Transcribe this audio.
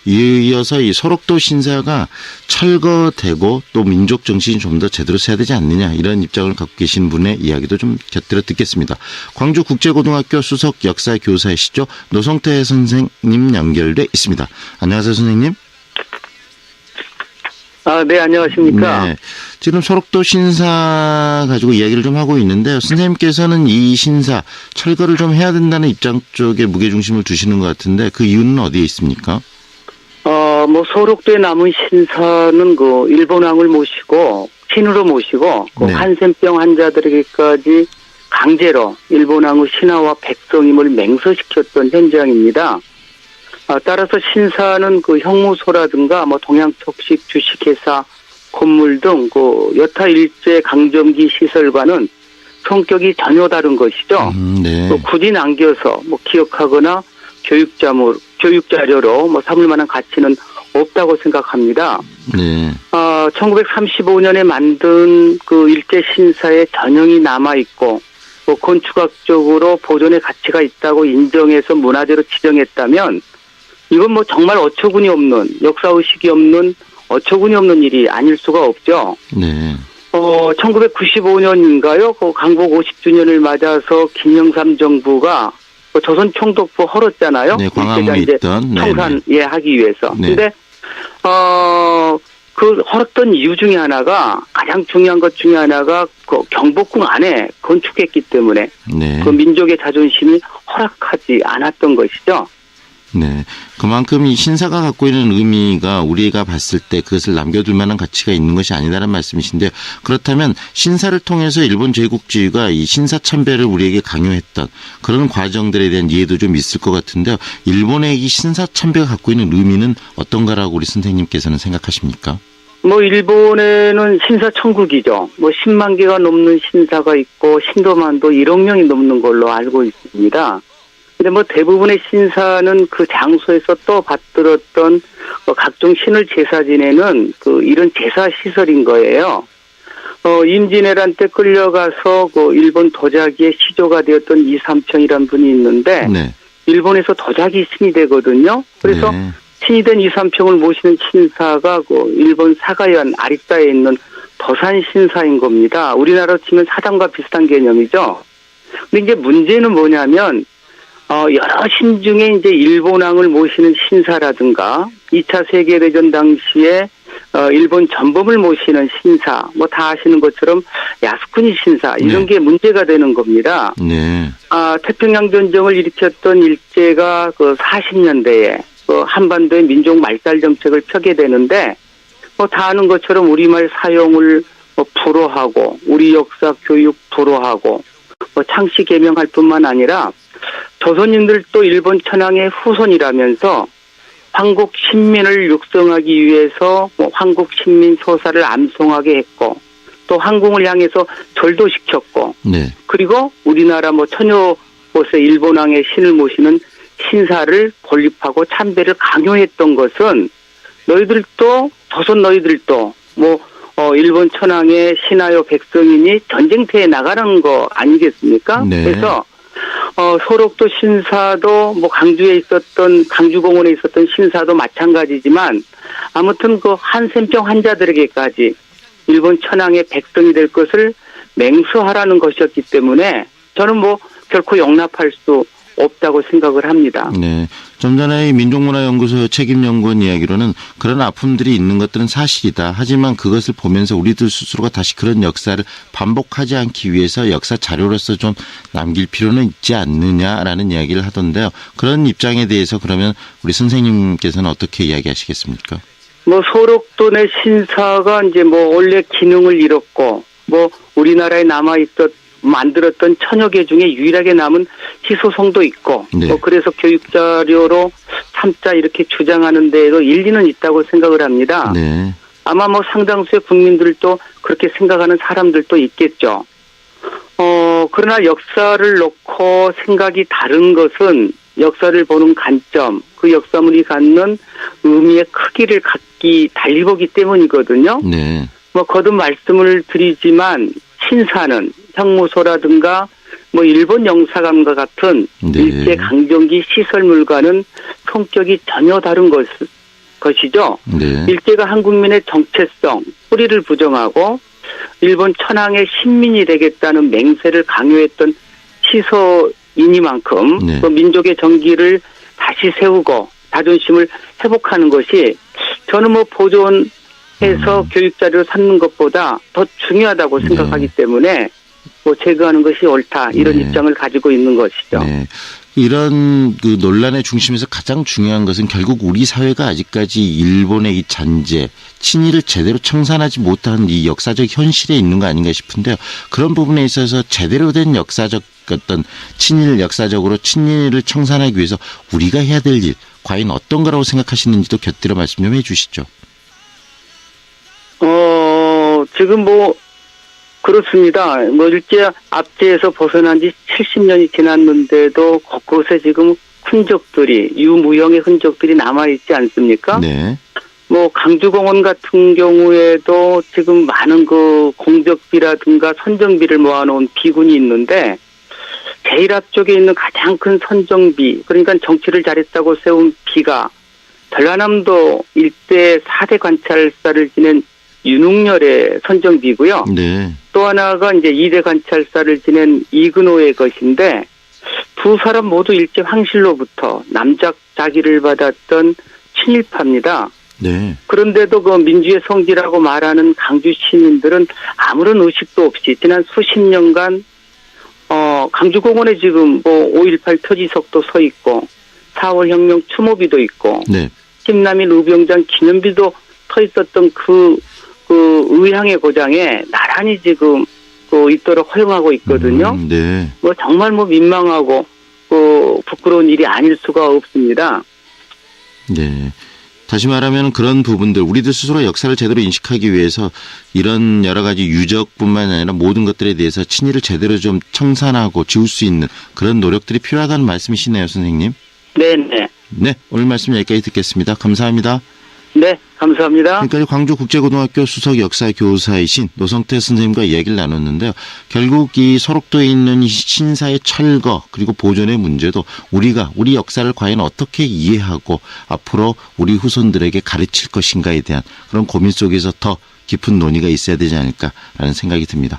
이어서 이 소록도 신사가 철거되고 또 민족 정신이 좀 더 제대로 세야 되지 않느냐 이런 입장을 갖고 계신 분의 이야기도 좀 곁들여 듣겠습니다. 광주국제고등학교 수석 역사교사이시죠. 노성태 선생님 연결돼 있습니다. 안녕하세요, 선생님. 네, 안녕하십니까. 네, 지금 소록도 신사 가지고 이야기를 좀 하고 있는데요. 선생님께서는 이 신사 철거를 좀 해야 된다는 입장 쪽에 무게중심을 두시는 것 같은데 그 이유는 어디에 있습니까? 소록도에 남은 신사는 일본왕을 모시고 신으로 모시고 네. 한센병 환자들에게까지 강제로 일본왕의 신하와 백성임을 맹서시켰던 현장입니다. 따라서 신사는 형무소라든가 동양척식 주식회사 건물 등 여타 일제 강점기 시설과는 성격이 전혀 다른 것이죠. 네. 굳이 남겨서 기억하거나 교육자료로 삼을 만한 가치는 없다고 생각합니다. 네. 1935년에 만든 일제 신사의 전형이 남아있고 건축학적으로 보존의 가치가 있다고 인정해서 문화재로 지정했다면 이건 정말 어처구니 없는, 역사의식이 없는, 어처구니 없는 일이 아닐 수가 없죠. 네. 1995년인가요? 강복 50주년을 맞아서 김영삼 정부가 조선 총독부 헐었잖아요. 네, 광화문에 있던. 청산 하기 위해서. 네. 근데 헐었던 이유 중에 하나가 가장 중요한 것 중에 하나가 경복궁 안에 건축했기 때문에 네. 민족의 자존심이 허락하지 않았던 것이죠. 네. 그만큼 이 신사가 갖고 있는 의미가 우리가 봤을 때 그것을 남겨둘 만한 가치가 있는 것이 아니다라는 말씀이신데 그렇다면 신사를 통해서 일본 제국주의가 이 신사 참배를 우리에게 강요했던 그런 과정들에 대한 이해도 좀 있을 것 같은데요. 일본의 이 신사 참배가 갖고 있는 의미는 어떤가라고 우리 선생님께서는 생각하십니까? 일본에는 신사 천국이죠. 10만 개가 넘는 신사가 있고 신도만도 1억 명이 넘는 걸로 알고 있습니다. 근데 대부분의 신사는 그 장소에서 또 받들었던 각종 신을 제사 지내는 이런 제사 시설인 거예요. 임진왜란 때 끌려가서 일본 도자기의 시조가 되었던 이삼평이라는 분이 있는데 네. 일본에서 도자기 신이 되거든요. 그래서 네. 신이 된 이삼평을 모시는 신사가 일본 사가현 아리따에 있는 도산 신사인 겁니다. 우리나라로 치면 사당과 비슷한 개념이죠. 근데 이제 문제는 뭐냐면 여러 신 중에 이제 일본왕을 모시는 신사라든가 2차 세계대전 당시에 일본 전범을 모시는 신사 다 아시는 것처럼 야스쿠니 신사 이런 게 문제가 되는 겁니다. 네. 태평양 전쟁을 일으켰던 일제가 40년대에 한반도의 민족 말살 정책을 펴게 되는데 다 아는 것처럼 우리말 사용을 불허하고 우리 역사 교육 불허하고 창씨 개명할 뿐만 아니라 조선인들도 일본 천황의 후손이라면서 한국 신민을 육성하기 위해서 한국 신민 소사를 암송하게 했고 또 한궁을 향해서 절도 시켰고 네. 그리고 우리나라 천여 곳의 일본왕의 신을 모시는 신사를 건립하고 참배를 강요했던 것은 너희들도 조선 너희들도 일본 천황의 신하여 백성이니 전쟁터에 나가는 거 아니겠습니까? 네. 그래서 소록도 신사도 강주에 있었던 강주공원에 있었던 신사도 마찬가지지만 아무튼 한센병 환자들에게까지 일본 천황의 백성이 될 것을 맹세하라는 것이었기 때문에 저는 결코 용납할 수 없다고 생각을 합니다. 네. 좀 전에 이 민족문화연구소 책임연구원 이야기로는 그런 아픔들이 있는 것들은 사실이다. 하지만 그것을 보면서 우리들 스스로가 다시 그런 역사를 반복하지 않기 위해서 역사 자료로서 좀 남길 필요는 있지 않느냐라는 이야기를 하던데요. 그런 입장에 대해서 그러면 우리 선생님께서는 어떻게 이야기하시겠습니까? 소록도 내 신사가 이제 원래 기능을 잃었고 우리나라에 만들었던 천여 개 중에 유일하게 남은 희소성도 있고 네. 그래서 교육자료로 참자 이렇게 주장하는 데에도 일리는 있다고 생각을 합니다. 네. 아마 상당수의 국민들도 그렇게 생각하는 사람들도 있겠죠. 그러나 역사를 놓고 생각이 다른 것은 역사를 보는 관점, 그 역사물이 갖는 의미의 크기를 달리 보기 때문이거든요. 네. 거듭 말씀을 드리지만 신사는 형무소라든가 일본 영사관과 같은 네. 일제 강점기 시설물과는 성격이 전혀 다른 것이죠. 네. 일제가 한국민의 정체성, 뿌리를 부정하고 일본 천황의 신민이 되겠다는 맹세를 강요했던 시서이니만큼 네. 그 민족의 정기를 다시 세우고 자존심을 회복하는 것이 저는 뭐 보존해서 교육 자료를 삼는 것보다 더 중요하다고 생각하기 때문에 뭐 제거하는 것이 옳다 이런 네. 입장을 가지고 있는 것이죠. 네. 이런 그 논란의 중심에서 가장 중요한 것은 결국 우리 사회가 아직까지 일본의 이 잔재, 친일을 제대로 청산하지 못한 이 역사적 현실에 있는 거 아닌가 싶은데요. 그런 부분에 있어서 제대로 된 역사적 어떤 친일 역사적으로 친일을 청산하기 위해서 우리가 해야 될 일, 과연 어떤 거라고 생각하시는지도 곁들여 말씀 좀 해 주시죠. 지금 뭐 그렇습니다. 뭐 일제 압제에서 벗어난 지 70년이 지났는데도 곳곳에 지금 흔적들이 유무형의 흔적들이 남아 있지 않습니까? 네. 뭐 강주공원 같은 경우에도 지금 많은 그 공적비라든가 선정비를 모아놓은 비군이 있는데 제일 앞쪽에 있는 가장 큰 선정비, 그러니까 정치를 잘했다고 세운 비가 전라남도 일대 4대 관찰사를 지낸 윤웅열의 선정비고요. 네. 또 하나가 이제 2대 관찰사를 지낸 이근호의 것인데 두 사람 모두 일제 황실로부터 남작 자기를 받았던 친일파입니다. 네. 그런데도 그 민주의 성지라고 말하는 강주 시민들은 아무런 의식도 없이 지난 수십 년간 강주공원에 지금 뭐 5.18 표지석도 서 있고 4월 혁명 추모비도 있고 네. 김남일 우병장 기념비도 서 있었던 그 의향의 고장에 나란히 지금 있도록 허용하고 있거든요. 네. 뭐 정말 뭐 민망하고 부끄러운 일이 아닐 수가 없습니다. 네. 다시 말하면 그런 부분들 우리들 스스로 역사를 제대로 인식하기 위해서 이런 여러 가지 유적뿐만 아니라 모든 것들에 대해서 친일을 제대로 좀 청산하고 지울 수 있는 그런 노력들이 필요하다는 말씀이시네요, 선생님. 네네. 네. 오늘 말씀 여기까지 듣겠습니다. 감사합니다. 네, 감사합니다. 지금까지 광주국제고등학교 수석 역사교사이신 노성태 선생님과 이야기를 나눴는데요. 결국 이 소록도에 있는 이 신사의 철거 그리고 보존의 문제도 우리 역사를 과연 어떻게 이해하고 앞으로 우리 후손들에게 가르칠 것인가에 대한 그런 고민 속에서 더 깊은 논의가 있어야 되지 않을까라는 생각이 듭니다.